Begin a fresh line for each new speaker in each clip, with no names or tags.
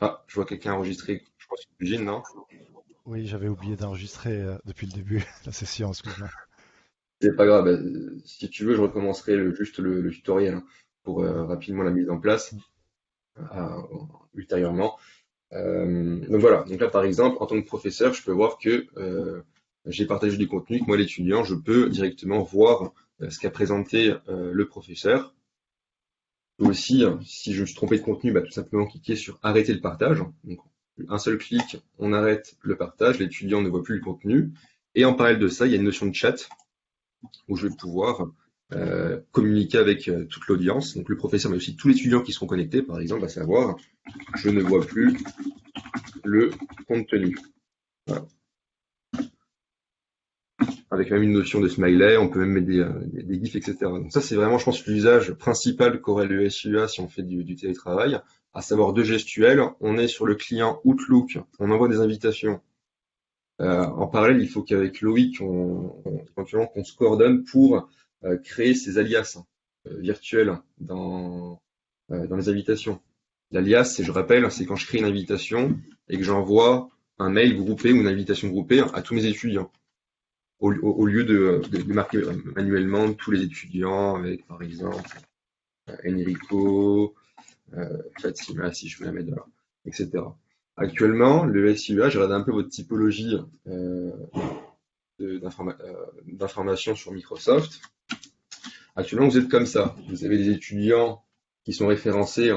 Ah, je vois quelqu'un enregistrer, je pense, une Gilles, non?
Oui, j'avais oublié d'enregistrer depuis le début la session, excuse-moi.
C'est pas grave, si tu veux, je recommencerai juste le tutoriel hein, pour rapidement la mise en place euh, ultérieurement. Donc voilà, donc là par exemple, en tant que professeur, je peux voir que j'ai partagé du contenu, que moi l'étudiant, je peux directement voir ce qu'a présenté le professeur. Je peux aussi, si je me suis trompé de contenu, bah, tout simplement cliquer sur arrêter le partage. Donc un seul clic, on arrête le partage, l'étudiant ne voit plus le contenu. Et en parallèle de ça, il y a une notion de chat où je vais pouvoir communiquer avec toute l'audience, donc le professeur, mais aussi tous les étudiants qui seront connectés, par exemple, à savoir, je ne vois plus le contenu. Voilà. Avec même une notion de smiley, on peut même mettre des gifs, etc. Donc ça, c'est vraiment, je pense, l'usage principal qu'aurait le SUA si on fait du télétravail, à savoir deux gestuels. On est sur le client Outlook, on envoie des invitations. En parallèle, il faut qu'avec Loïc, éventuellement qu'on se coordonne pour créer ces alias virtuels dans les invitations. L'alias, c'est, je rappelle, c'est quand je crée une invitation et que j'envoie un mail groupé ou une invitation groupée à tous mes étudiants au lieu de marquer manuellement tous les étudiants avec, par exemple, Enrico, Fatima, si je veux la mettre là, etc. Actuellement, le SIEA, j'ai regardé un peu votre typologie d'informations sur Microsoft. Actuellement, vous êtes comme ça. Vous avez des étudiants qui sont référencés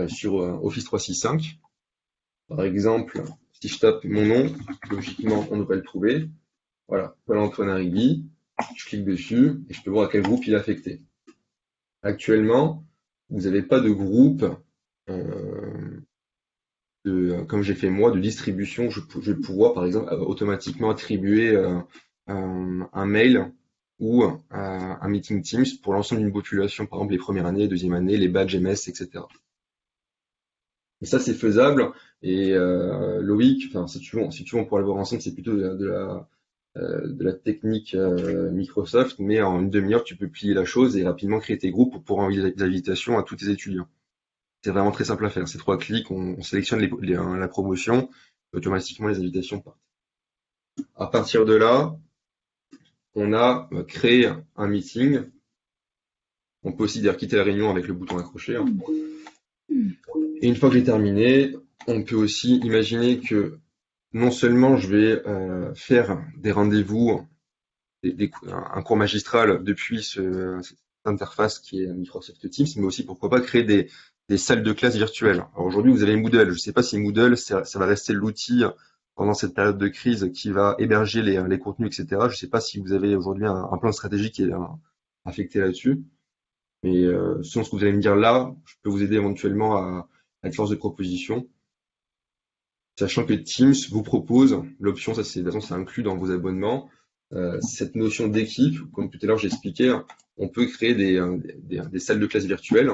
sur Office 365. Par exemple, si je tape mon nom, logiquement, on ne va pas le trouver. Voilà, Paul-Antoine Arrigui. Je clique dessus et je peux voir à quel groupe il est affecté. Actuellement, vous n'avez pas de groupe, euh, comme j'ai fait moi, de distribution. Je vais pouvoir, par exemple, automatiquement attribuer un mail ou un meeting Teams pour l'ensemble d'une population, par exemple les premières années, deuxième année, les badges MS, etc. Et ça, c'est faisable. Et Loïc, enfin, si tu veux, on pourra le voir ensemble, c'est plutôt de la technique Microsoft, mais en une demi-heure, tu peux plier la chose et rapidement créer tes groupes pour pouvoir envoyer des invitations à tous tes étudiants. C'est vraiment très simple à faire. C'est trois clics, on sélectionne la promotion, automatiquement les invitations partent. À partir de là, on a créé un meeting. On peut aussi d'ailleurs quitter la réunion avec le bouton accroché, hein. Et une fois que j'ai terminé, on peut aussi imaginer que non seulement je vais faire des rendez-vous, un cours magistral depuis cette interface qui est Microsoft Teams, mais aussi pourquoi pas créer des salles de classe virtuelles. Alors aujourd'hui, vous avez Moodle. Je ne sais pas si Moodle, ça va rester l'outil pendant cette période de crise qui va héberger les contenus, etc. Je ne sais pas si vous avez aujourd'hui un plan stratégique qui est affecté là-dessus. Mais selon ce que vous allez me dire là, je peux vous aider éventuellement à être force de proposition. Sachant que Teams vous propose l'option, ça c'est de toute façon c'est inclus dans vos abonnements, cette notion d'équipe, comme tout à l'heure j'expliquais, on peut créer des salles de classe virtuelles.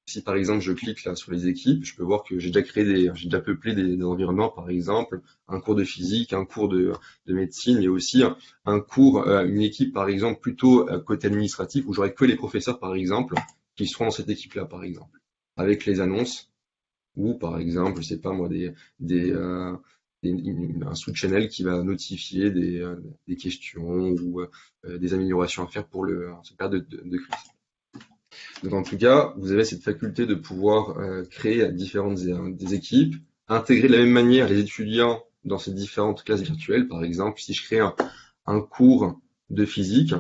Si par exemple je clique là sur les équipes, je peux voir que j'ai déjà peuplé des environnements, par exemple un cours de physique, un cours de médecine, et aussi un cours, une équipe par exemple plutôt côté administratif où j'aurai que les professeurs par exemple qui seront dans cette équipe-là par exemple, avec les annonces ou par exemple, je sais pas moi, des, euh, un sous-channel qui va notifier des questions ou des améliorations à faire pour cette période de crise. Donc en tout cas, vous avez cette faculté de pouvoir créer différentes des équipes, intégrer de la même manière les étudiants dans ces différentes classes virtuelles. Par exemple, si je crée un cours de physique,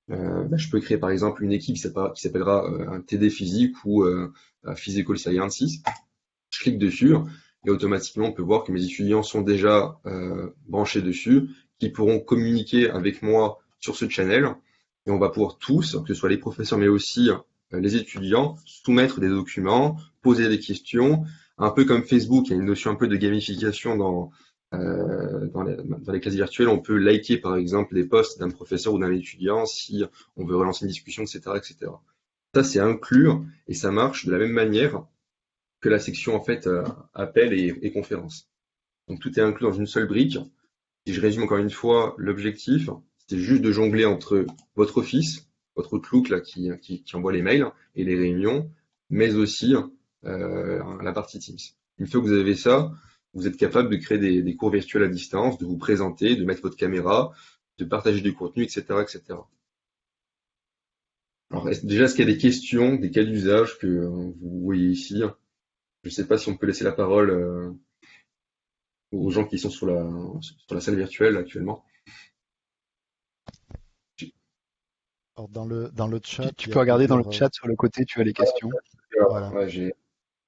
bah, je peux créer par exemple une équipe qui s'appellera un TD physique ou Physical Sciences. Je clique dessus et automatiquement on peut voir que mes étudiants sont déjà branchés dessus, qui pourront communiquer avec moi sur ce channel et on va pouvoir tous, que ce soit les professeurs mais aussi les étudiants, soumettre des documents, poser des questions, un peu comme Facebook, il y a une notion un peu de gamification dans les classes virtuelles, on peut liker par exemple les posts d'un professeur ou d'un étudiant si on veut relancer une discussion, etc., etc. Ça c'est inclure et ça marche de la même manière que la section en fait appel et conférence. Donc tout est inclus dans une seule brique. Si je résume encore une fois, l'objectif, c'est juste de jongler entre votre Office, votre Outlook là, qui envoie les mails et les réunions, mais aussi la partie Teams. Une fois que vous avez ça, vous êtes capable de créer des cours virtuels à distance, de vous présenter, de mettre votre caméra, de partager du contenu, etc., etc. Alors, déjà, est-ce qu'il y a des questions, des cas d'usage que vous voyez ici? Je ne sais pas si on peut laisser la parole aux gens qui sont sur la salle virtuelle actuellement.
Alors, dans le chat,
Tu
il y
peux
a
regarder dans le
plusieurs.
chat sur le côté, tu as les questions.
Voilà.
Ouais, j'étais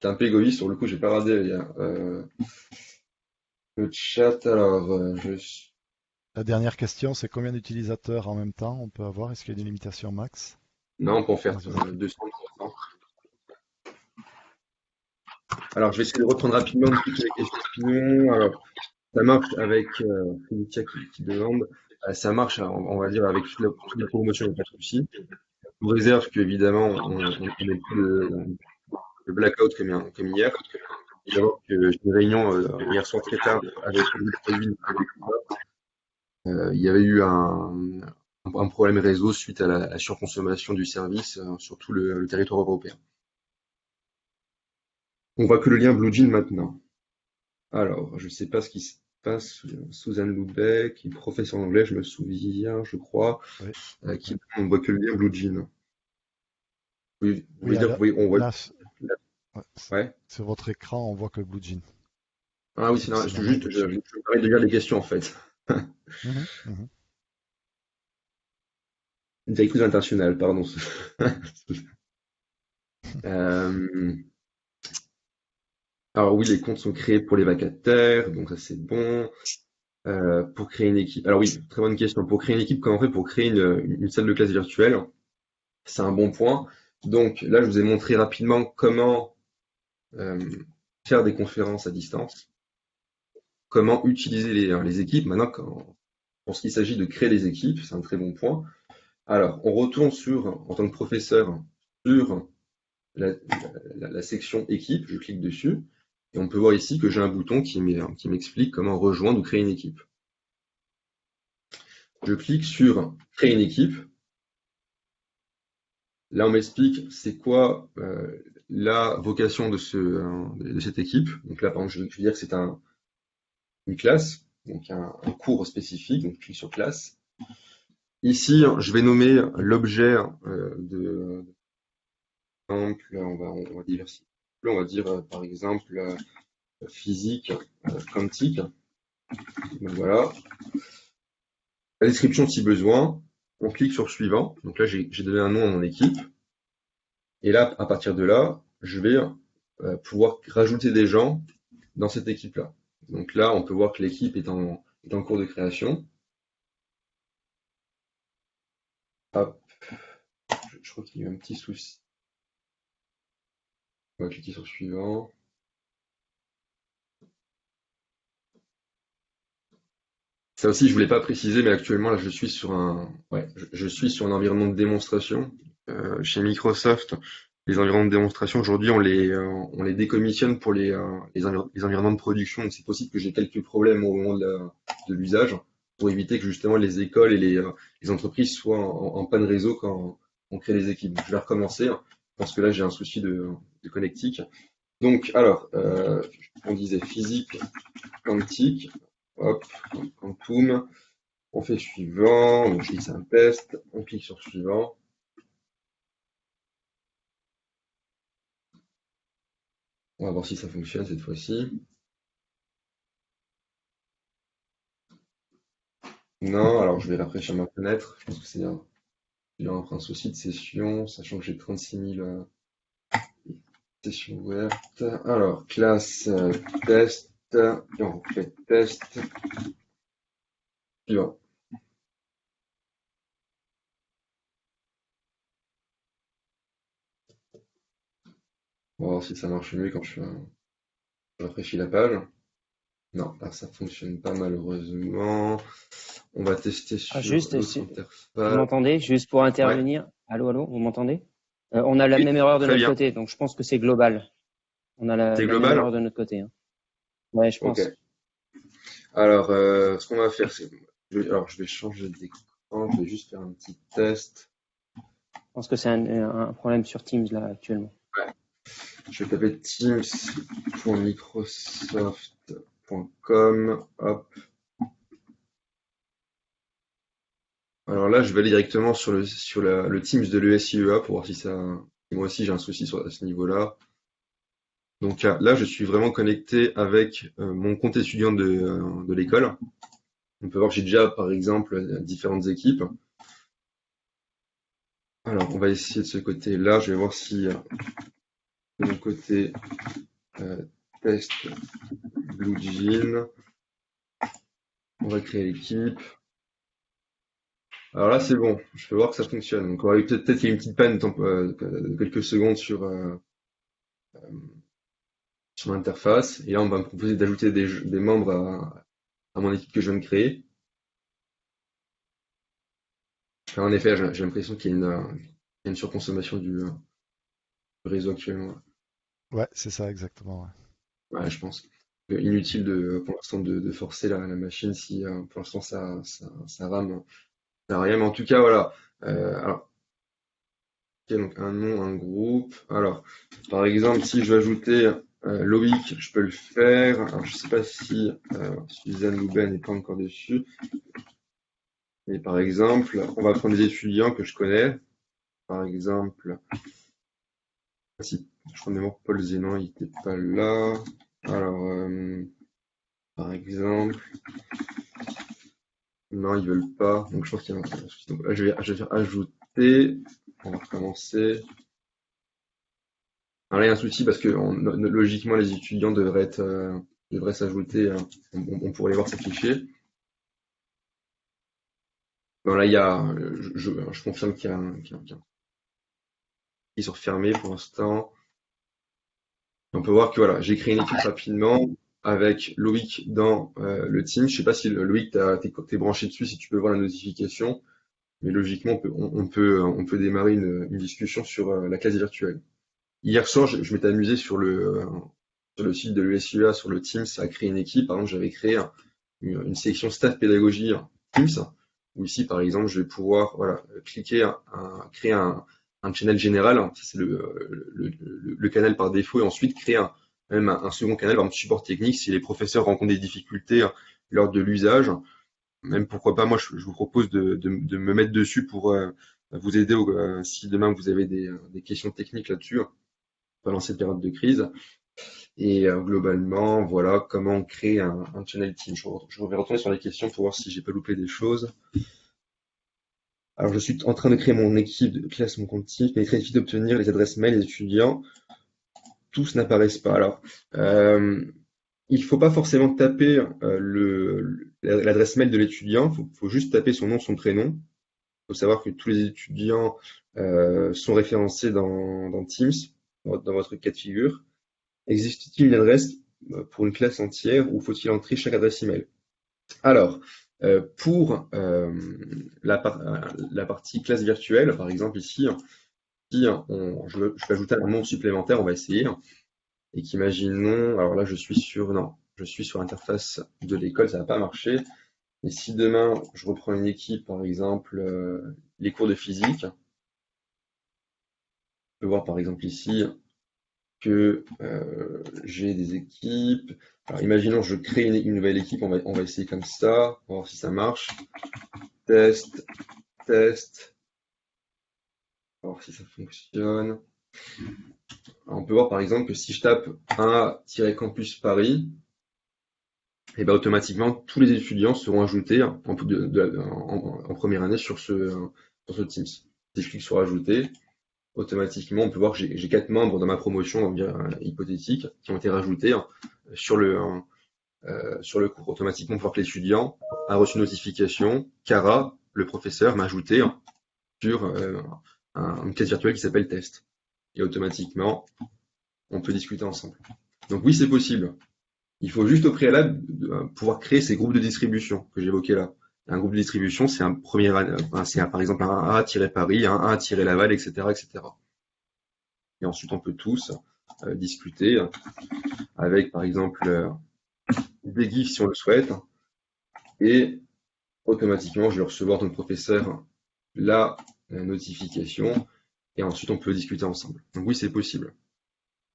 un peu égoïste, sur le coup, j'ai pas regardé le chat. Alors,
La dernière question, c'est combien d'utilisateurs en même temps on peut avoir? Est-ce qu'il y a une limitation max
non, on peut en faire
dans une équipe?
200. Alors, je vais essayer de reprendre rapidement toutes les questions. Alors, ça marche avec Felicia qui demande. Ça marche, on va dire, avec toute la promotion, il n'y a pas de souci. Sous réserve qu'évidemment, on n'ait pas le blackout comme hier. Il faut savoir que j'ai une réunion hier soir très tard avec le produit. Il y avait eu un problème réseau suite à la surconsommation du service sur tout le territoire européen. On voit que le lien BlueJean maintenant. Alors, je ne sais pas ce qui se passe. Suzanne Loubeck, qui est professeure d'anglais, je me souviens, je crois,
Oui.
on voit que le lien BlueJean. Vous voulez dire,
Alors,
on voit.
là, ouais,
Ouais.
sur votre écran, on voit que BlueJean.
Ah oui, c'est
C'est
juste,
normal
je
d'être.
me permets de lire les questions en fait.
Mhm, mhm.
Directrice internationale, pardon. Euh, alors oui, les comptes sont créés pour les vacataires, donc ça c'est bon. Pour créer une équipe. Alors oui, très bonne question. Pour créer une équipe, comment on fait pour créer une salle de classe virtuelle? C'est un bon point. Donc là, je vous ai montré rapidement comment euh, faire des conférences à distance, comment utiliser les équipes. Maintenant, pour ce qu'il s'agit de créer des équipes, c'est un très bon point. Alors, on retourne en tant que professeur, sur la section équipe, je clique dessus, et on peut voir ici que j'ai un bouton qui m'explique comment rejoindre ou créer une équipe. Je clique sur créer une équipe. Là, on m'explique c'est quoi la vocation de cette équipe. Donc là, par exemple, je vais dire que c'est une classe, donc un cours spécifique, donc je clique sur classe. Ici, je vais nommer l'objet de exemple, on va diversifier. On va dire par exemple physique quantique. Donc voilà. La description si besoin. On clique sur suivant. Donc là, j'ai donné un nom à mon équipe. Et là, à partir de là, je vais pouvoir rajouter des gens dans cette équipe-là. Donc là, on peut voir que l'équipe est en cours de création. Hop. Je crois qu'il y a eu un petit souci. On va cliquer sur suivant. Ça aussi, je voulais pas préciser, mais actuellement, là, je suis sur je suis sur un environnement de démonstration. Chez Microsoft, les environnements de démonstration, aujourd'hui, on les décommissionne pour les environnements de production. Donc, c'est possible que j'ai quelques problèmes au moment de l'usage pour éviter que justement les écoles et les entreprises soient en panne réseau quand on crée les équipes. Donc, je vais recommencer. Je pense que là, j'ai un souci de connectique. Donc, alors, on disait physique quantique. Hop, quantum. On fait suivant. Donc, je dis c'est un test. On clique sur suivant. On va voir si ça fonctionne cette fois-ci. Non, alors je vais rafraîchir ma fenêtre. Je pense que c'est un souci de session, sachant que j'ai 36 000 sessions ouvertes. Alors, classe test. Et on fait test. Suivant. On va voir si ça marche mieux quand je rafraîchis la page. Non, là ça fonctionne pas malheureusement. On va tester sur
Juste,
l'autre
vous
interface.
m'entendez? Juste pour intervenir. Allô, allô, vous m'entendez? On a la
Oui,
même erreur de
très
notre
bien.
côté, donc je pense que c'est global. On a la
C'est
même
global?
erreur de notre côté. Hein. Ouais, je pense.
Ok. Alors, ce qu'on va faire, alors je vais changer d'écran, je vais juste faire un petit test.
Je pense que c'est un problème sur Teams là actuellement.
Ouais. Je vais taper teams.microsoft.com. Hop. Alors là, je vais aller directement sur le Teams de l'ESIEA pour voir si ça. Moi aussi, j'ai un souci à ce niveau-là. Donc là, je suis vraiment connecté avec mon compte étudiant de l'école. On peut voir que j'ai déjà, par exemple, différentes équipes. Alors, on va essayer de ce côté-là. Je vais voir si de mon côté test BlueJean. On va créer l'équipe. Alors là, c'est bon. Je peux voir que ça fonctionne. Donc, peut-être qu'il y a une petite panne de quelques secondes sur l'interface. Et là, on va me proposer d'ajouter des membres à mon équipe que je viens de créer. Enfin, en effet, j'ai l'impression qu'il y a une surconsommation du réseau actuellement.
Ouais, c'est ça exactement. Ouais.
Ouais, je pense. Inutile pour l'instant de forcer la machine si pour l'instant ça rame. Ça rame. Mais en tout cas, voilà. Alors, ok, donc un nom, un groupe. Alors, par exemple, si je veux ajouter Loïc, je peux le faire. Alors, je sais pas si Suzanne ou Ben n'est pas encore dessus. Mais par exemple, on va prendre des étudiants que je connais. Par exemple, si je prends des mots, Paul Zénan, il n'était pas là. Alors, par exemple, non, ils veulent pas. Donc, je pense qu'il y a un souci. Donc, là, je vais faire ajouter. On va recommencer. Alors, là, il y a un souci parce que logiquement, les étudiants devraient s'ajouter. On pourrait les voir s'afficher. Bon, là, il y a, je confirme qu'il y a qui sont refermés pour l'instant. On peut voir que voilà, j'ai créé une équipe rapidement avec Loïc dans le team. Je sais pas si Loïc, t'es branché dessus, si tu peux voir la notification, mais logiquement, on peut démarrer une discussion sur la classe virtuelle. Hier soir, je m'étais amusé sur le site de l'ESUA, sur le Teams, à créer une équipe. Par exemple, j'avais créé une section staff pédagogie Teams, où ici, par exemple, je vais pouvoir voilà, cliquer, créer un channel général, c'est le canal par défaut, et ensuite créer même un second canal, par exemple, support technique, si les professeurs rencontrent des difficultés lors de l'usage. Même pourquoi pas, moi, je vous propose de me mettre dessus pour vous aider si demain vous avez des questions techniques là-dessus, pendant cette période de crise. Et globalement, voilà comment on crée un channel team. Je vais retourner sur les questions pour voir si j'ai pas loupé des choses. Alors, je suis en train de créer mon équipe de classe, mon compte Teams, mais il est très difficile d'obtenir les adresses mail des étudiants. Tous n'apparaissent pas. Alors, il faut pas forcément taper l'adresse mail de l'étudiant. Faut juste taper son nom, son prénom. Il faut savoir que tous les étudiants sont référencés dans Teams, dans votre cas de figure. Existe-t-il une adresse pour une classe entière ou faut-il entrer chaque adresse email? Alors, pour la partie classe virtuelle, par exemple ici, si je veux ajouter un nom supplémentaire, on va essayer. Et qu'imaginons, alors là je suis sur l'interface de l'école, ça va pas marcher. Et si demain je reprends une équipe, par exemple les cours de physique, on peut voir par exemple ici que j'ai des équipes. Alors imaginons je crée une nouvelle équipe, on va essayer comme ça, on va voir si ça marche. Test, on va voir si ça fonctionne. Alors, on peut voir par exemple que si je tape 1-campus Paris, et ben automatiquement tous les étudiants seront ajoutés en première année sur ce Teams. Si je clique sur ajouter, automatiquement on peut voir que j'ai 4 membres dans ma promotion, on va dire hypothétique, qui ont été rajoutés sur le cours. Automatiquement on peut voir que l'étudiant a reçu une notification, Cara, le professeur, m'a ajouté sur une classe virtuelle qui s'appelle test. Et automatiquement on peut discuter ensemble. Donc oui, c'est possible. Il faut juste au préalable pouvoir créer ces groupes de distribution que j'évoquais là. Un groupe de distribution, c'est par exemple un A-Paris, un A-Laval, etc., etc. Et ensuite, on peut tous discuter avec, par exemple, des GIFs si on le souhaite. Et automatiquement, je vais recevoir de mon professeur la notification. Et ensuite, on peut discuter ensemble. Donc oui, c'est possible.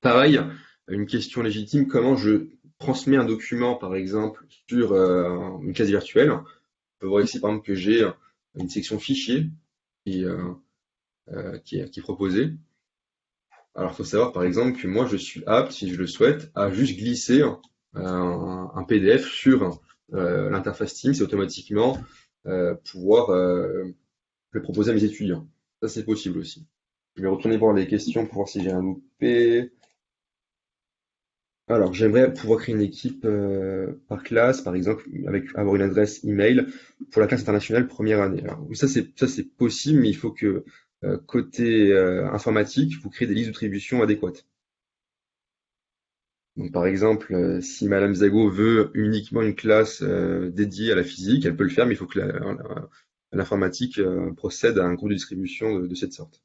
Pareil, une question légitime, comment je transmets un document, par exemple, sur une classe virtuelle. On peut voir ici, par exemple, que j'ai une section fichier qui, qui est proposée. Alors, il faut savoir, par exemple, que moi, je suis apte, si je le souhaite, à juste glisser un PDF sur l'interface Teams et automatiquement pouvoir le proposer à mes étudiants. Ça, c'est possible aussi. Je vais retourner voir les questions pour voir si j'ai rien loupé. Alors, j'aimerais pouvoir créer une équipe par classe, par exemple, avec avoir une adresse email pour la classe internationale première année. Alors, oui, ça c'est possible, mais il faut que côté informatique, vous créez des listes d'attribution adéquates. Donc, par exemple, si Madame Zago veut uniquement une classe dédiée à la physique, elle peut le faire, mais il faut que l'informatique procède à un groupe de distribution de cette sorte.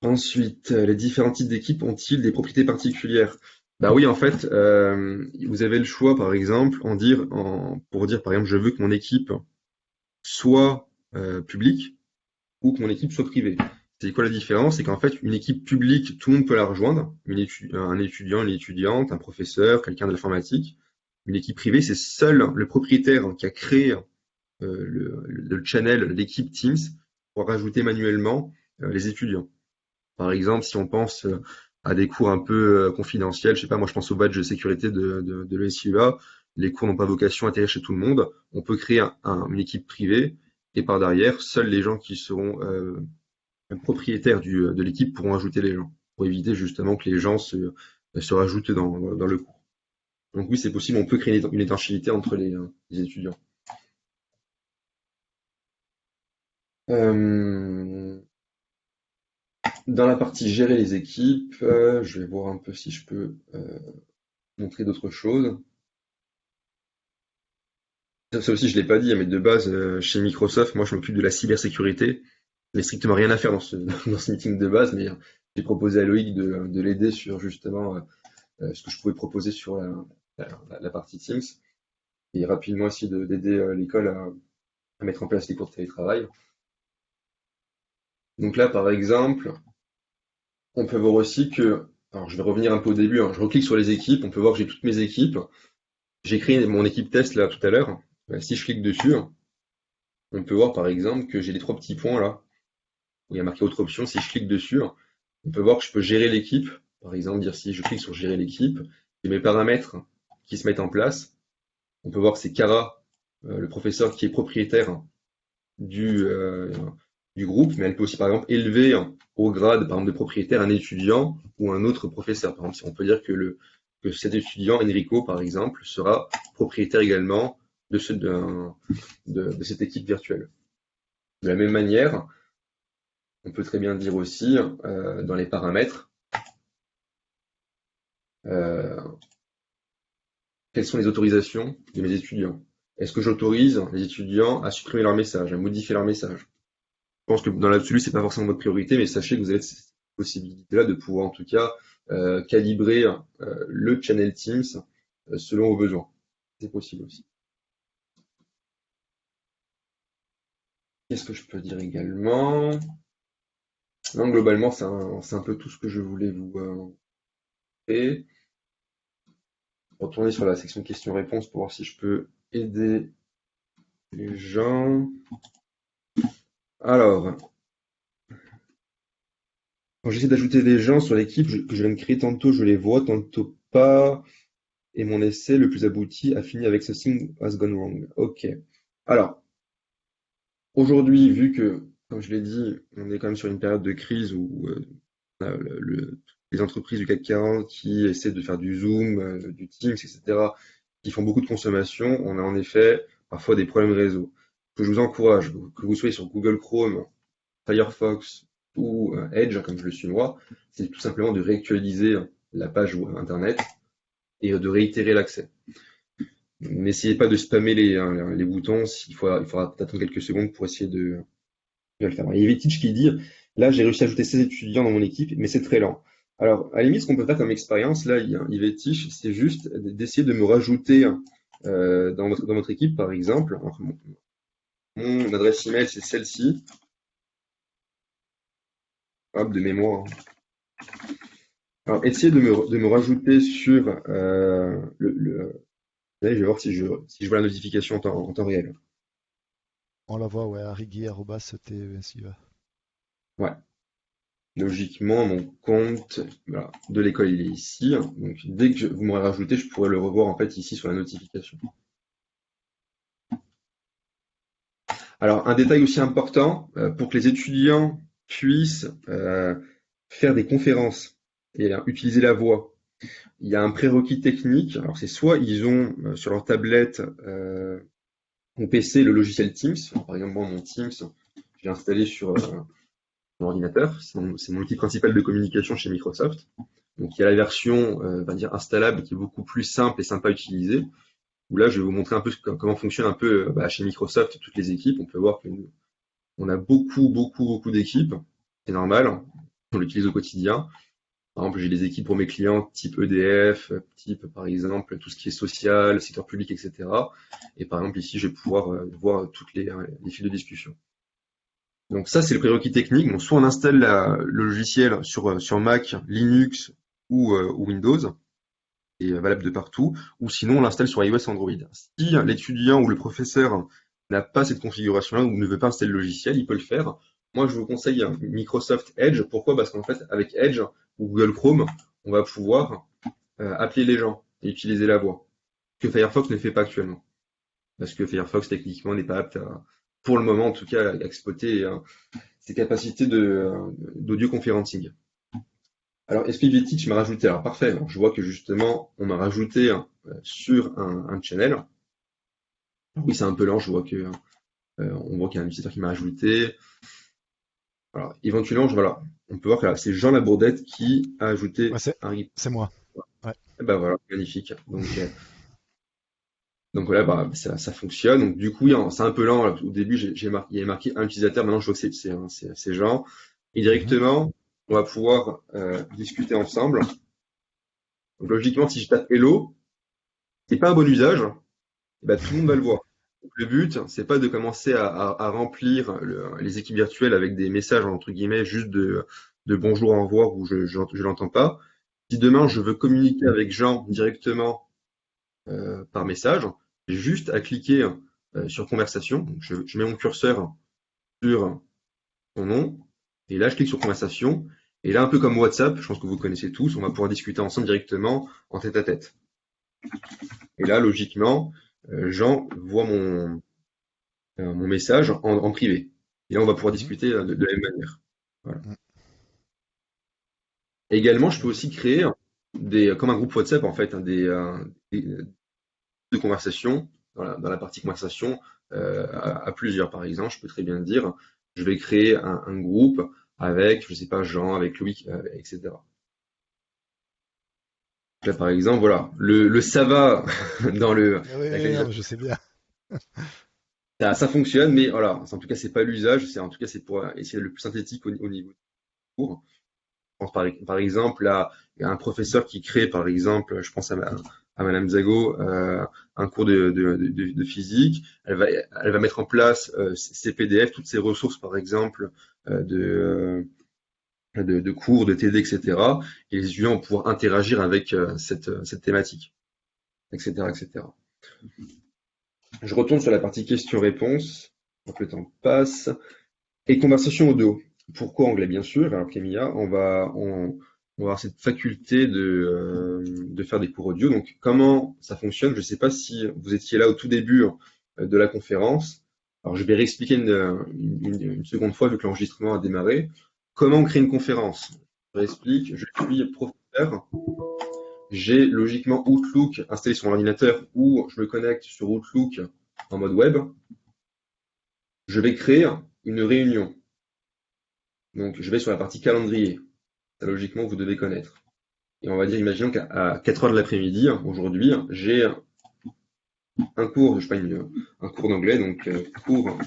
Ensuite, les différents types d'équipes ont-ils des propriétés particulières? Bah oui, en fait, vous avez le choix, par exemple, pour dire, par exemple, je veux que mon équipe soit publique ou que mon équipe soit privée. C'est quoi la différence? C'est qu'en fait, une équipe publique, tout le monde peut la rejoindre, un étudiant, une étudiante, un professeur, quelqu'un de l'informatique. Une équipe privée, c'est seul le propriétaire qui a créé le channel, l'équipe Teams, pour rajouter manuellement les étudiants. Par exemple, si on pense à des cours un peu confidentiels, je sais pas, moi je pense au badge de sécurité de l'ESIUA, les cours n'ont pas vocation à atterrir chez tout le monde, on peut créer une équipe privée et par derrière, seuls les gens qui seront propriétaires de l'équipe pourront ajouter les gens, pour éviter justement que les gens se rajoutent dans le cours. Donc oui, c'est possible, on peut créer une étanchéité entre les étudiants. Dans la partie gérer les équipes, je vais voir un peu si je peux montrer d'autres choses. Ça aussi, je l'ai pas dit, mais de base, chez Microsoft, moi, je m'occupe de la cybersécurité. Il n'y a strictement rien à faire dans dans ce meeting de base, mais j'ai proposé à Loïc de l'aider sur justement ce que je pouvais proposer sur la partie Teams et rapidement essayer d'aider l'école à mettre en place les cours de télétravail. Donc là, par exemple, on peut voir aussi que, alors je vais revenir un peu au début, hein, je reclique sur les équipes, on peut voir que j'ai toutes mes équipes. J'ai créé mon équipe test là tout à l'heure. Si je clique dessus, on peut voir par exemple que j'ai les 3 petits points là. Il y a marqué autre option. Si je clique dessus, on peut voir que je peux gérer l'équipe. Par exemple, dire si je clique sur gérer l'équipe, et mes paramètres qui se mettent en place. On peut voir que c'est Cara, le professeur qui est propriétaire du groupe, mais elle peut aussi par exemple élever au grade par exemple, de propriétaire un étudiant ou un autre professeur. Par exemple, si on peut dire que cet étudiant, Enrico par exemple, sera propriétaire également de cette équipe virtuelle. De la même manière, on peut très bien dire aussi dans les paramètres quelles sont les autorisations de mes étudiants. Est-ce que j'autorise les étudiants à supprimer leur message, à modifier leur message? Je pense que dans l'absolu, c'est pas forcément votre priorité, mais sachez que vous avez cette possibilité-là de pouvoir en tout cas calibrer le channel Teams selon vos besoins. C'est possible aussi. Qu'est-ce que je peux dire également? Non, globalement, c'est un peu tout ce que je voulais vous faire. Retourner sur la section questions-réponses pour voir si je peux aider les gens. Alors, quand j'essaie d'ajouter des gens sur l'équipe que je viens de créer, tantôt je les vois, tantôt pas. Et mon essai le plus abouti a fini avec Something has gone wrong. Ok. Alors, aujourd'hui, vu que, comme je l'ai dit, on est quand même sur une période de crise où les entreprises du CAC 40 qui essaient de faire du Zoom, du Teams, etc., qui font beaucoup de consommation, on a en effet parfois des problèmes réseau. Que je vous encourage, que vous soyez sur Google Chrome, Firefox ou Edge, comme je le suis moi, c'est tout simplement de réactualiser la page Internet et de réitérer l'accès. N'essayez pas de spammer les boutons, il faudra attendre quelques secondes pour essayer de le faire. Il y a Yvetich qui dit, là j'ai réussi à ajouter 16 étudiants dans mon équipe, mais c'est très lent. Alors, à la limite, ce qu'on peut faire comme expérience, là, Yvetich, c'est juste d'essayer de me rajouter dans votre équipe, par exemple. Alors, mon adresse email, c'est celle-ci. Hop, de mémoire. Alors, essayez de me rajouter sur là, je vais voir si je vois la notification en temps réel.
On la voit, ouais, arigui@te.siva.
Ouais. Logiquement, mon compte voilà, de l'école, il est ici. Donc, dès que vous m'aurez rajouté, je pourrais le revoir en fait ici sur la notification. Alors, un détail aussi important, pour que les étudiants puissent faire des conférences et utiliser la voix, il y a un prérequis technique. Alors, c'est soit ils ont sur leur tablette ou PC le logiciel Teams. Alors, par exemple, moi, mon Teams, je l'ai installé sur mon ordinateur. C'est mon outil principal de communication chez Microsoft. Donc, il y a la version, on va dire, installable qui est beaucoup plus simple et sympa à utiliser. Où là, je vais vous montrer un peu comment fonctionne un peu chez Microsoft toutes les équipes. On peut voir qu'on a beaucoup d'équipes. C'est normal. On l'utilise au quotidien. Par exemple, j'ai des équipes pour mes clients type EDF, type par exemple tout ce qui est social, secteur public, etc. Et par exemple ici, je vais pouvoir voir toutes les fils de discussion. Donc ça, c'est le prérequis technique. Donc soit on installe le logiciel sur Mac, Linux ou Windows, et valable de partout, ou sinon on l'installe sur iOS Android. Si l'étudiant ou le professeur n'a pas cette configuration-là ou ne veut pas installer le logiciel, il peut le faire. Moi, je vous conseille Microsoft Edge. Pourquoi? Parce qu'en fait, avec Edge ou Google Chrome, on va pouvoir appeler les gens et utiliser la voix, que Firefox ne fait pas actuellement. Parce que Firefox, techniquement, n'est pas apte pour le moment en tout cas, à exploiter ses capacités d'audio conferencing. Alors, SPVTeach m'a rajouté, alors parfait, alors, je vois que justement, on m'a rajouté sur un channel. Alors, oui, c'est un peu lent, je vois que on voit qu'il y a un utilisateur qui m'a rajouté. Alors, éventuellement, voilà, on peut voir que là, c'est Jean Labourdette qui a ajouté
Ouais,
un replay.
c'est moi. Ouais.
Et ben voilà, magnifique. Donc voilà, bah, ça fonctionne. Donc du coup, c'est un peu lent. Là. Au début, il y avait marqué un utilisateur. Maintenant, je vois que c'est Jean. Et
Mhm.
directement, on va pouvoir discuter ensemble. Donc logiquement, si je tape Hello, c'est pas un bon usage. Et ben, tout le monde va le voir. Donc, le but, c'est pas de commencer à remplir les équipes virtuelles avec des messages entre guillemets juste de bonjour, au revoir ou je l'entends pas. Si demain je veux communiquer avec Jean directement par message, j'ai juste à cliquer sur conversation. Donc, je mets mon curseur sur son nom et là je clique sur conversation. Et là, un peu comme WhatsApp, je pense que vous connaissez tous, on va pouvoir discuter ensemble directement en tête à tête. Et là, logiquement, Jean voit mon message en privé. Et là, on va pouvoir
Mhm.
discuter de la même manière. Voilà.
Mhm.
Et également, je peux
Ok.
aussi créer comme un groupe WhatsApp, en fait, de conversation, dans la partie conversation, à plusieurs. Par exemple, je peux très bien dire, je vais créer un groupe avec, je sais pas, Jean, avec Loïc, etc. Là, par exemple, voilà, le ça va
Ah oui,
avec
oui,
la mise
non,
à
mais je sais bien.
ça fonctionne, mais voilà, en tout cas, c'est pas l'usage, en tout cas, c'est pour essayer le plus synthétique au niveau du cours. Je pense par exemple il y a un professeur qui crée, par exemple, je pense à Madame Zago, un cours de physique. Elle va mettre en place ses PDF, toutes ses ressources, par exemple, de cours, de TD, etc. Et les étudiants vont pouvoir interagir avec cette thématique, etc., etc. Je retourne sur la partie questions-réponses. Donc le temps passe. Et conversation audio. Pourquoi anglais, bien sûr? Alors Camilla, on va avoir cette faculté de faire des cours audio. Donc comment ça fonctionne? Je ne sais pas si vous étiez là au tout début de la conférence. Alors je vais réexpliquer une seconde fois vu que l'enregistrement a démarré. Comment on crée une conférence? Je réexplique. Je suis professeur. J'ai logiquement Outlook installé sur mon ordinateur ou je me connecte sur Outlook en mode web. Je vais créer une réunion. Donc, je vais sur la partie calendrier. Ça, logiquement, vous devez connaître. Et on va dire, imaginons qu'à 4 heures de l'après-midi, aujourd'hui, j'ai un cours, je sais pas, un cours d'anglais, donc cours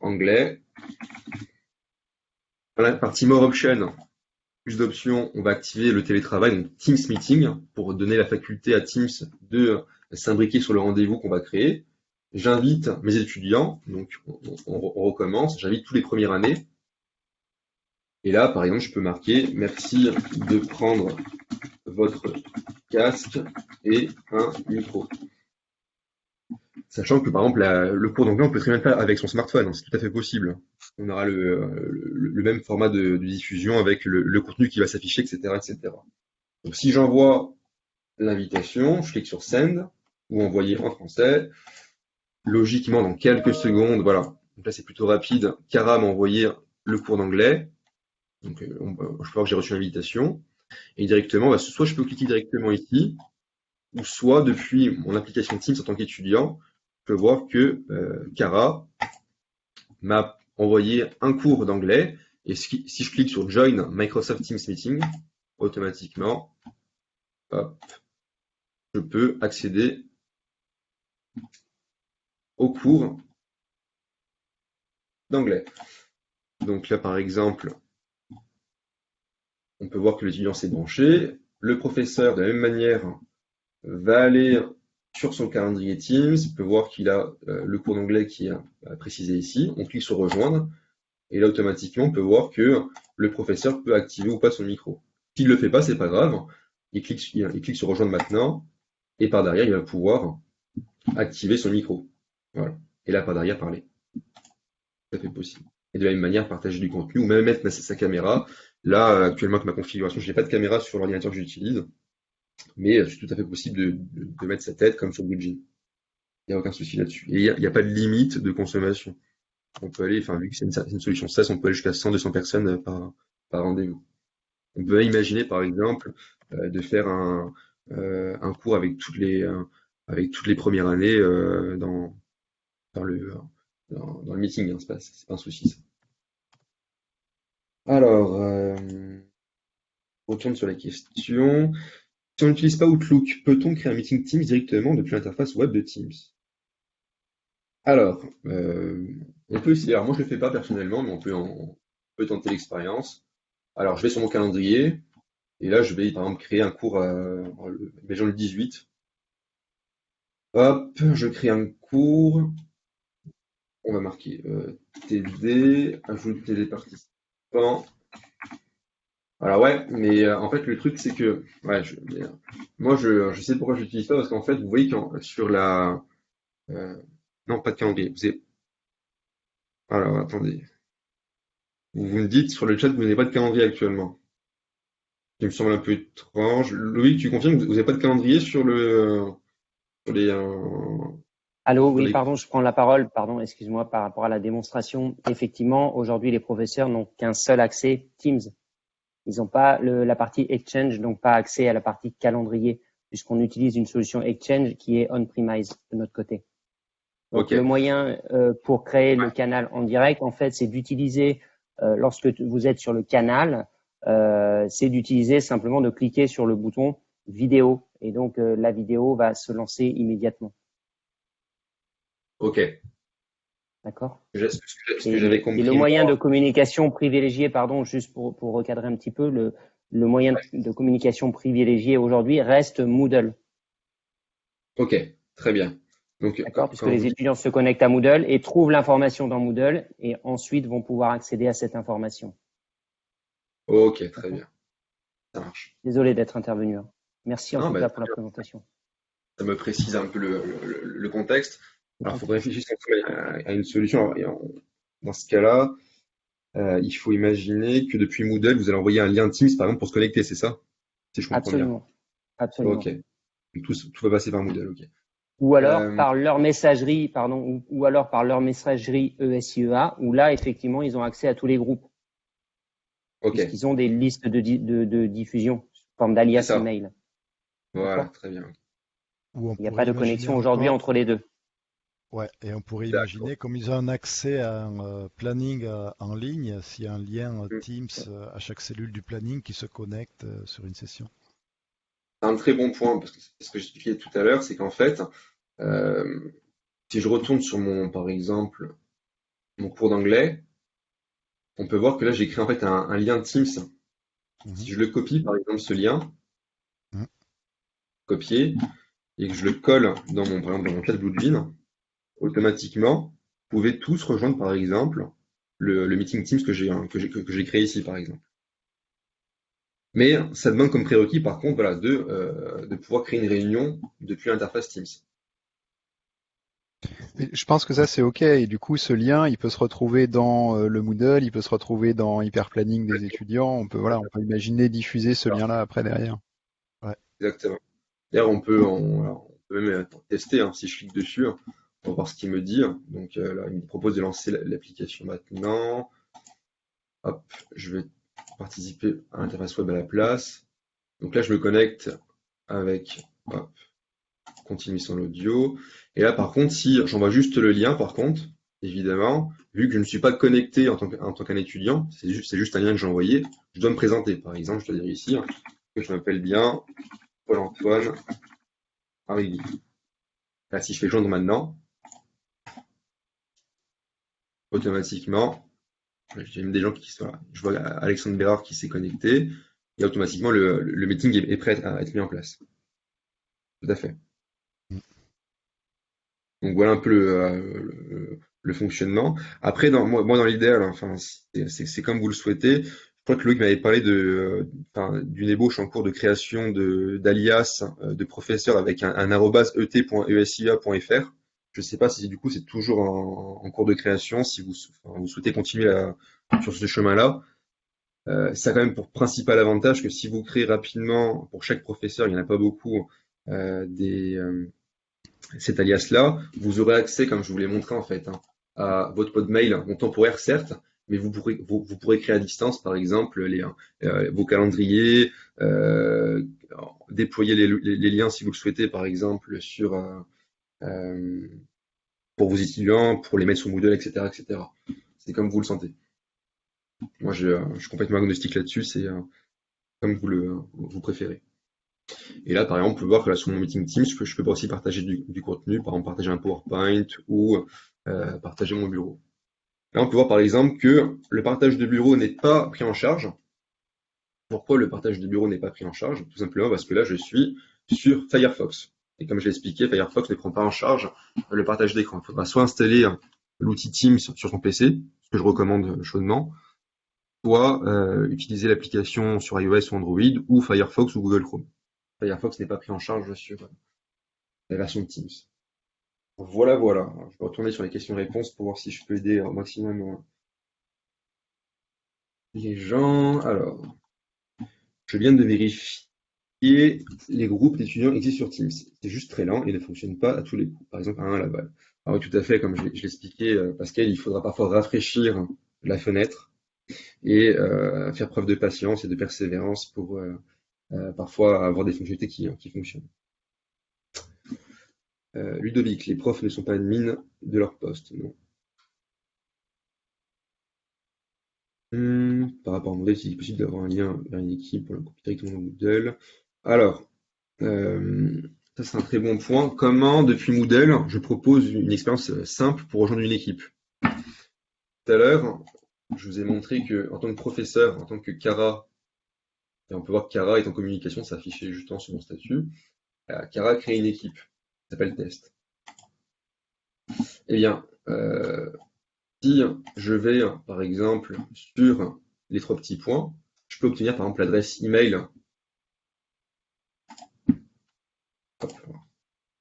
anglais. Dans la partie More Option, plus d'options, on va activer le télétravail, donc Teams Meeting, pour donner la faculté à Teams de s'imbriquer sur le rendez-vous qu'on va créer. J'invite mes étudiants, donc on recommence, j'invite tous les premières années. Et là, par exemple, je peux marquer « Merci de prendre votre casque et un micro ». Sachant que, par exemple, le cours d'anglais, on peut très bien le faire avec son smartphone, hein, c'est tout à fait possible. On aura le même format de diffusion avec le contenu qui va s'afficher, etc., etc. Donc, si j'envoie l'invitation, je clique sur Send ou Envoyer en français. Logiquement, dans quelques secondes, voilà. Donc là, c'est plutôt rapide. Cara m'a envoyé le cours d'anglais. Donc, je peux voir que j'ai reçu l'invitation. Et directement, bah, soit je peux cliquer directement ici, ou soit depuis mon application Teams en tant qu'étudiant, je peux voir que Cara m'a envoyé un cours d'anglais. Et si je clique sur Join Microsoft Teams Meeting, automatiquement, hop, je peux accéder au cours d'anglais. Donc là, par exemple, on peut voir que l'étudiant s'est branché. Le professeur, de la même manière, va aller sur son calendrier Teams. Il peut voir qu'il a le cours d'anglais qui est précisé ici. On clique sur Rejoindre. Et là, automatiquement, on peut voir que le professeur peut activer ou pas son micro. S'il ne le fait pas, c'est pas grave. Il clique sur Rejoindre maintenant. Et par derrière, il va pouvoir activer son micro. Voilà. Et là, par derrière, parler. Tout à fait possible. Et de la même manière, partager du contenu ou même mettre sa caméra. Là, actuellement, avec ma configuration, je n'ai pas de caméra sur l'ordinateur que j'utilise. Mais c'est tout à fait possible de mettre sa tête comme sur Bluejay. Il n'y a aucun souci là-dessus. Et il n'y a pas de limite de consommation. On peut aller, enfin, vu que c'est une solution SaaS, on peut aller jusqu'à 100-200 personnes par rendez-vous. On peut imaginer, par exemple, de faire un cours avec toutes les premières années dans le meeting, hein, c'est pas un souci, ça. Alors, retourne sur la question. Si on n'utilise pas Outlook, peut-on créer un meeting Teams directement depuis l'interface web de Teams? Alors, on peut essayer. Alors moi, je le fais pas personnellement, mais on peut tenter l'expérience. Alors, je vais sur mon calendrier et là, je vais par exemple créer un cours, imaginons le 18. Hop, je crée un cours. On va marquer TD, ajouter des participants. Alors ouais, mais en fait le truc c'est que moi je sais pourquoi je l'utilise pas parce qu'en fait vous voyez sur la non pas de calendrier. Alors attendez, vous me dites sur le chat que vous n'avez pas de calendrier actuellement. Il me semble un peu étrange. Loïc, tu confirmes que vous n'avez pas de calendrier sur les
Allô,
sur
oui,
les
pardon, je prends la parole. Pardon, excuse-moi, par rapport à la démonstration. Effectivement, aujourd'hui, les professeurs n'ont qu'un seul accès Teams. Ils n'ont pas la partie Exchange, donc pas accès à la partie calendrier, puisqu'on utilise une solution Exchange qui est on-premise de notre côté. Donc,
Ok.
le moyen pour créer le canal en direct, en fait, c'est d'utiliser, lorsque vous êtes sur le canal, c'est d'utiliser simplement de cliquer sur le bouton vidéo. Et donc, la vidéo va se lancer immédiatement.
Ok.
D'accord?
Ce que j'avais compris.
Et le moyen de communication privilégié, pardon, juste pour recadrer un petit peu, le moyen de communication privilégié aujourd'hui reste Moodle.
Ok, très bien. Donc,
D'accord, puisque les étudiants se connectent à Moodle et trouvent l'information dans Moodle et ensuite vont pouvoir accéder à cette information.
Ok, très bien. Ça marche.
Désolé d'être intervenu. Merci en tout cas pour la présentation.
Ça me précise un peu le contexte. Alors, il faudrait réfléchir à une solution. Dans ce cas-là, il faut imaginer que depuis Moodle, vous allez envoyer un lien Teams, par exemple, pour se connecter, c'est ça? Si je comprends bien.
Absolument.
Ok. Donc, tout va passer par Moodle, ok.
Ou alors par leur messagerie, pardon, ou alors par leur messagerie ESIEA, où là, effectivement, ils ont accès à tous les groupes.
Ok.
Puisqu'ils ont des listes de diffusion, sous forme d'alias email.
Voilà, très bien.
Il n'y a pas de connexion aujourd'hui entre les deux.
Ouais, et on pourrait imaginer, comme ils ont un accès à un planning en ligne, s'il y a un lien Teams à chaque cellule du planning qui se connecte sur une session.
C'est un très bon point, parce que ce que j'expliquais tout à l'heure, c'est qu'en fait, si je retourne sur par exemple, mon cours d'anglais, on peut voir que là, j'ai créé en fait un lien Teams. Si je le copie, par exemple, ce lien, copier, et que je le colle par exemple, dans mon chat Bluejean, automatiquement, vous pouvez tous rejoindre, par exemple, le meeting Teams que j'ai créé ici, par exemple. Mais ça demande comme prérequis, par contre, voilà, de pouvoir créer une réunion depuis l'interface Teams.
Et je pense que ça c'est OK et du coup ce lien il peut se retrouver dans le Moodle, il peut se retrouver dans Hyperplanning des étudiants, on peut imaginer diffuser ce lien-là après derrière.
Exactement. D'ailleurs, on peut même tester, hein, si je clique dessus, hein, on va voir ce qu'il me dit. Donc là, il me propose de lancer l'application maintenant. Hop, je vais participer à l'interface web à la place. Donc là, je me connecte avec, hop, continue son audio. Et là, par contre, si j'envoie juste le lien, par contre, évidemment, vu que je ne suis pas connecté en tant qu'un étudiant, c'est juste un lien que j'ai envoyé, je dois me présenter. Par exemple, je dois dire ici, hein, que je m'appelle bien Paul-Antoine Arrigui. Là, si je fais joindre maintenant, automatiquement, j'ai même des gens qui sont là. Je vois Alexandre Bérard qui s'est connecté, et automatiquement, le meeting est prêt à être mis en place. Tout à fait. Donc voilà un peu le fonctionnement. Après, moi dans l'idéal, hein, enfin, c'est comme vous le souhaitez. Je crois que Loïc m'avait parlé d'une ébauche en cours de création d'alias de professeur avec un arrobase et.esia.fr. Je ne sais pas si du coup c'est toujours en cours de création, si vous souhaitez continuer sur ce chemin-là. Ça a quand même pour principal avantage que si vous créez rapidement, pour chaque professeur, il n'y en a pas beaucoup, cet alias-là, vous aurez accès, comme je vous l'ai montré en fait, hein, à votre code mail, bon, temporaire certes, mais vous pourrez créer à distance, par exemple, vos calendriers, déployer les liens si vous le souhaitez, par exemple, pour vos étudiants, pour les mettre sur Moodle, etc., etc. C'est comme vous le sentez. Moi, je suis complètement agnostique là-dessus, c'est comme vous préférez. Et là, par exemple, on peut voir que là, sur mon meeting Teams, je peux aussi partager du contenu, par exemple partager un PowerPoint ou partager mon bureau. Là, on peut voir par exemple que le partage de bureau n'est pas pris en charge. Pourquoi le partage de bureau n'est pas pris en charge? Tout simplement parce que là, je suis sur Firefox. Et comme je l'ai expliqué, Firefox ne prend pas en charge le partage d'écran. Il faudra soit installer l'outil Teams sur son PC, ce que je recommande chaudement, soit utiliser l'application sur iOS ou Android, ou Firefox ou Google Chrome. Firefox n'est pas pris en charge sur la version de Teams. Voilà. Je vais retourner sur les questions-réponses pour voir si je peux aider au maximum les gens. Alors, je viens de vérifier, les groupes d'étudiants existent sur Teams. C'est juste très lent et ne fonctionne pas à tous les coups. Par exemple, à un Laval. Alors oui, tout à fait, comme je l'expliquais, Pascal, il faudra parfois rafraîchir la fenêtre et faire preuve de patience et de persévérance pour parfois avoir des fonctionnalités qui fonctionnent. Ludovic, les profs ne sont pas admins de leur poste, non. Par rapport à Moodle, il est possible d'avoir un lien vers une équipe pour la copier directement dans Moodle. Alors, ça c'est un très bon point. Comment, depuis Moodle, je propose une expérience simple pour rejoindre une équipe. Tout à l'heure, je vous ai montré que en tant que professeur, en tant que Cara, et on peut voir que Cara est en communication, c'est affiché justement sur mon statut. Cara crée une équipe, ça s'appelle Test. Eh bien, si je vais, par exemple, sur les 3 petits points, je peux obtenir, par exemple, l'adresse email. Hop,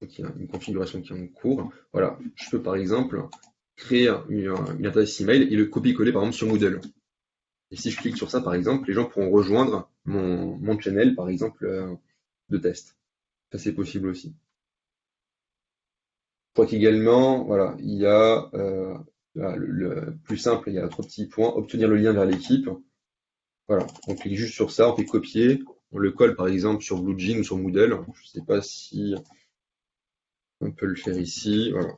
donc, il y a une configuration qui est en cours. Voilà, je peux, par exemple, créer une adresse email et le copier-coller, par exemple, sur Moodle. Et si je clique sur ça, par exemple, les gens pourront rejoindre mon channel, par exemple, de test. Ça, c'est possible aussi. Je crois qu'également, voilà, il y a le plus simple, il y a 3 petits points, obtenir le lien vers l'équipe. Voilà, on clique juste sur ça, on fait copier, on le colle par exemple sur BlueJeans ou sur Moodle. Je ne sais pas si on peut le faire ici. Voilà,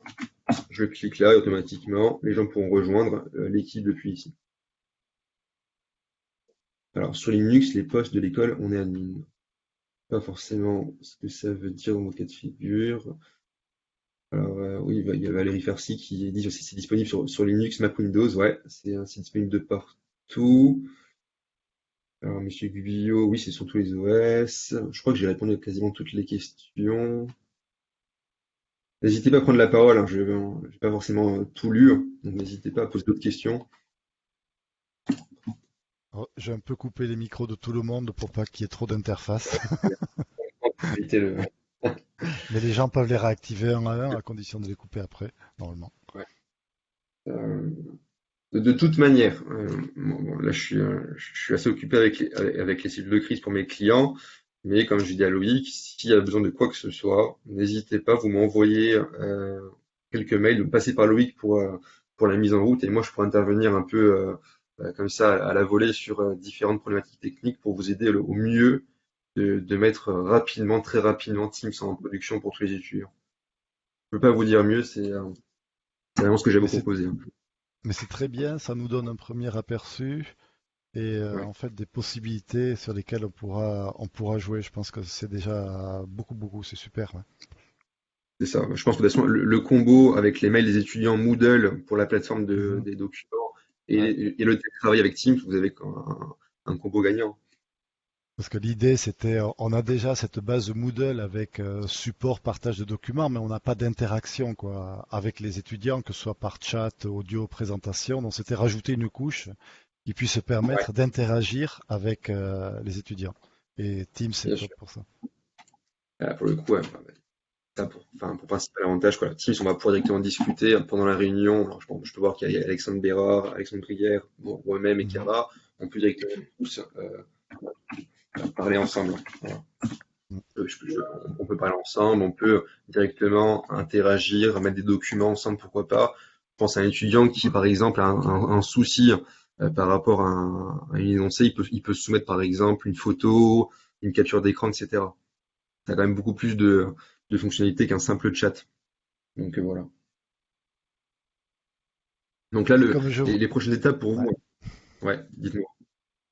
je clique là et automatiquement, les gens pourront rejoindre l'équipe depuis ici. Alors sur Linux, les postes de l'école, on est admin. Pas forcément ce que ça veut dire dans mon cas de figure. Alors oui, il y a Valérie Farsi qui dit que c'est disponible sur Linux, Mac, Windows. Ouais, c'est disponible de partout. Alors, Monsieur Gubillot, oui, c'est sur tous les OS. Je crois que j'ai répondu à quasiment toutes les questions. N'hésitez pas à prendre la parole, hein, je n'ai pas forcément tout lu, donc n'hésitez pas à poser d'autres questions.
Oh, j'ai un peu coupé les micros de tout le monde pour pas qu'il y ait trop d'interfaces.
Pour éviter le.
Mais les gens peuvent les réactiver un à un à condition de les couper après, normalement.
Ouais. Euh, de toute manière, bon, là je suis assez occupé avec les cellules de crise pour mes clients, mais comme je dis à Loïc, s'il y a besoin de quoi que ce soit, n'hésitez pas, vous m'envoyez quelques mails, vous passez par Loïc pour la mise en route, et moi je pourrais intervenir un peu comme ça à la volée sur différentes problématiques techniques pour vous aider au mieux de mettre rapidement, très rapidement Teams en production pour tous les étudiants. Je peux pas vous dire mieux, c'est vraiment ce que j'ai à vous
Mais c'est,
proposer.
mais c'est très bien, ça nous donne un premier aperçu et
Ouais.
en fait des possibilités sur lesquelles on pourra jouer. Je pense que c'est déjà beaucoup, c'est super. Ouais.
C'est ça. Je pense que de toute façon, le combo avec les mails des étudiants Moodle pour la plateforme
Mhm.
des documents
Ouais.
et le télétravail avec Teams, vous avez un combo gagnant.
Parce que l'idée, c'était, on a déjà cette base Moodle avec support, partage de documents, mais on n'a pas d'interaction quoi avec les étudiants, que ce soit par chat, audio, présentation. Donc, c'était rajouter une couche qui puisse se
Ouais,
permettre d'interagir avec les étudiants. Et Teams, c'est
bien
top
sûr.
pour ça.
Pour le coup, ouais, bah, ça pour principal avantage, quoi. Teams, on va pouvoir directement discuter pendant la réunion. Alors, je peux voir qu'il y a Alexandre Bérard, Alexandre Brière, moi-même et
Mhm.
Chiara. On peut directement tous parler ensemble. Voilà.
Mhm.
On peut parler ensemble, on peut directement interagir, mettre des documents ensemble, pourquoi pas. Je pense à un étudiant qui, par exemple, a un souci par rapport à une énoncé, il peut soumettre, par exemple, une photo, une capture d'écran, etc. Ça a quand même beaucoup plus de fonctionnalités qu'un simple chat. Donc voilà. Donc là,
Et comme je...
les prochaines étapes pour
Ouais.
vous, ouais, dites-moi.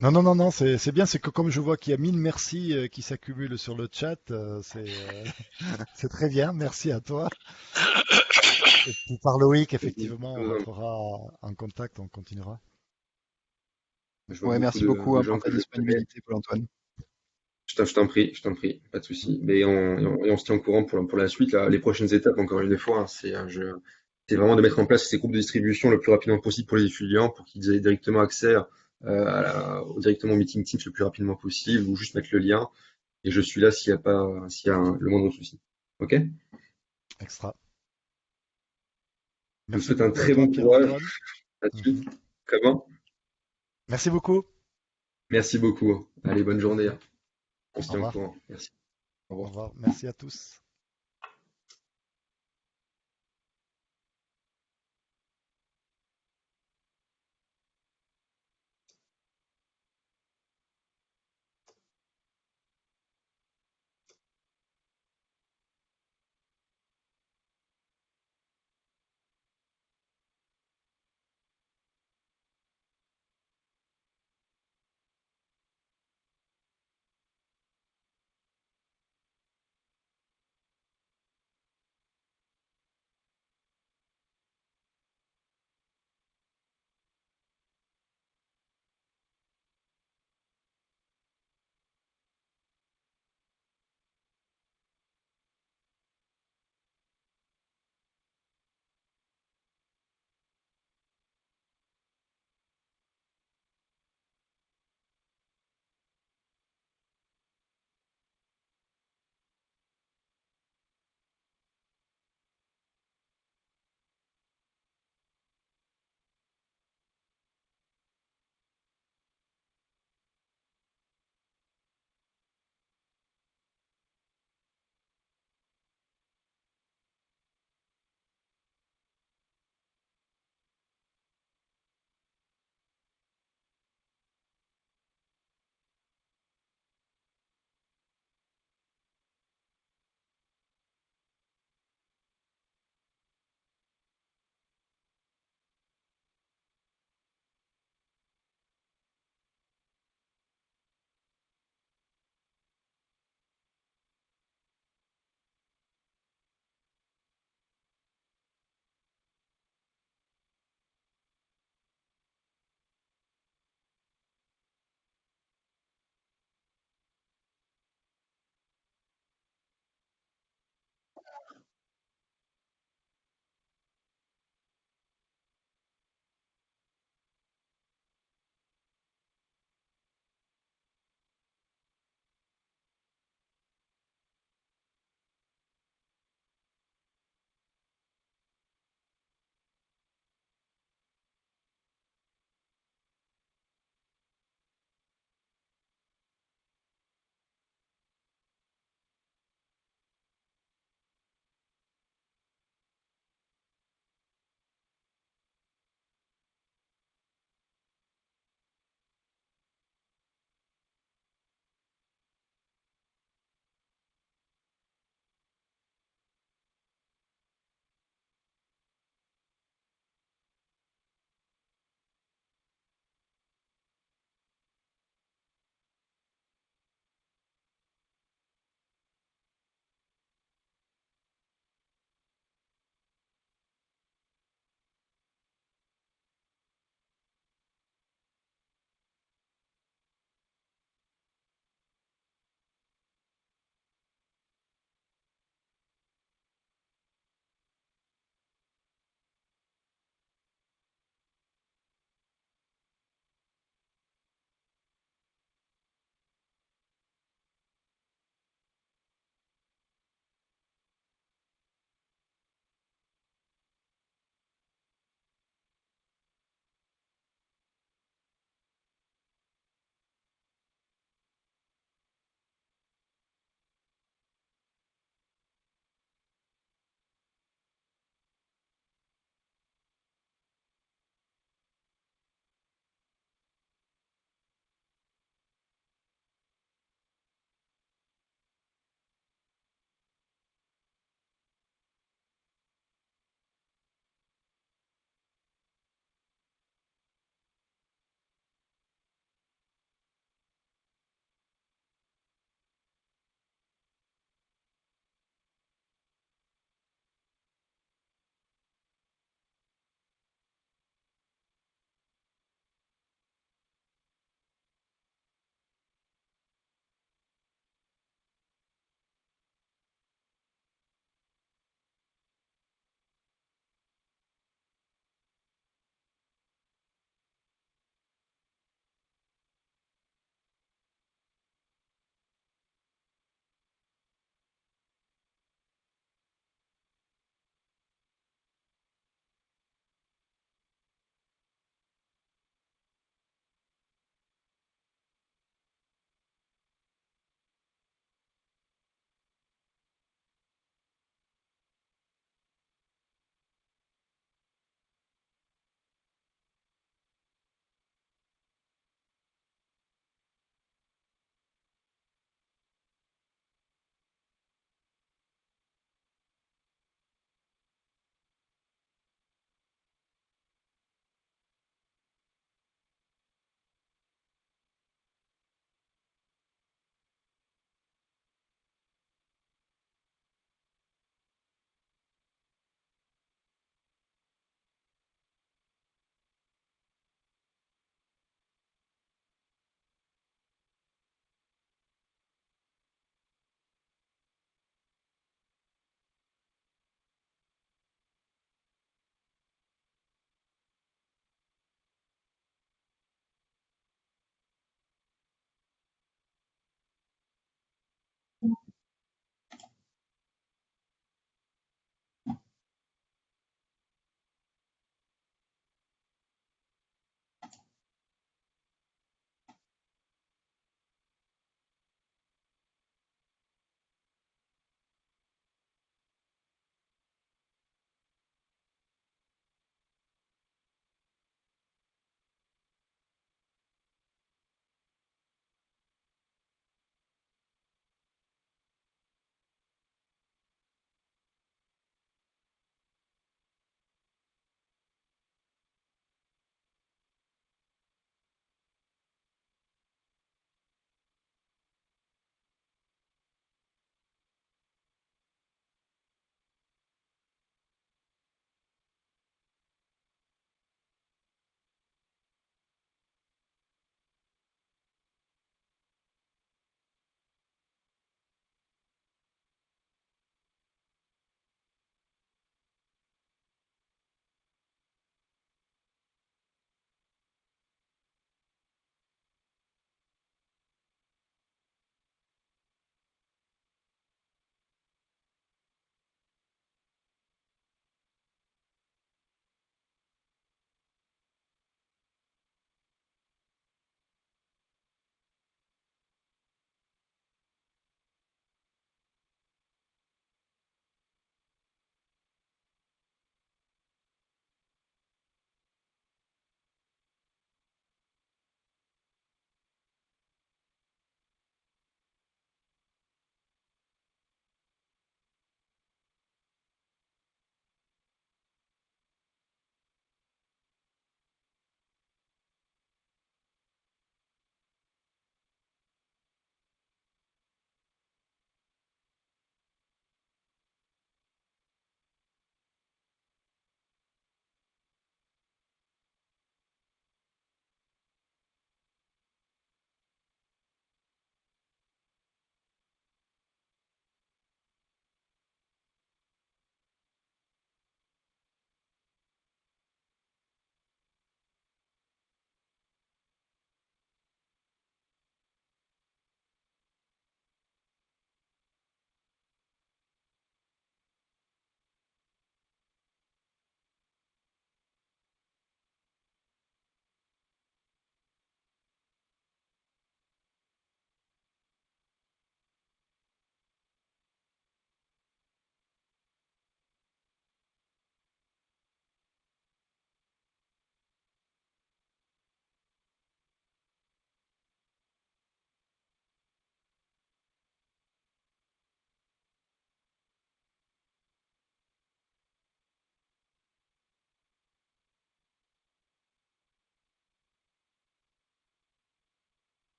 Non, c'est bien, c'est que comme je vois qu'il y a 1000 merci qui s'accumulent sur le chat, c'est très bien, merci à toi. Et puis par Loïc, effectivement, on rentrera en contact, on continuera.
Je vois
Ouais,
beaucoup
merci beaucoup
de
hein, pour
gens
ta
que je connais.
disponibilité, Paul-Antoine.
Je t'en prie, pas de souci. Mais on se tient au courant pour la suite. Là, les prochaines étapes, encore une fois, hein, c'est vraiment de mettre en place ces groupes de distribution le plus rapidement possible pour les étudiants, pour qu'ils aient directement accès directement au meeting Teams le plus rapidement possible, ou juste mettre le lien. Et je suis là s'il y a le moindre souci. Ok? Je
Extra.
vous
Merci
souhaite un
beaucoup à
très
toi,
bon courage
Pierre-Antoine.
là-dessus.
Mhm.
Comment?
Merci beaucoup.
Merci beaucoup. Allez, bonne journée. On se
Au
tient au
revoir.
courant. Merci. Au
Au
revoir.
revoir. Merci à tous.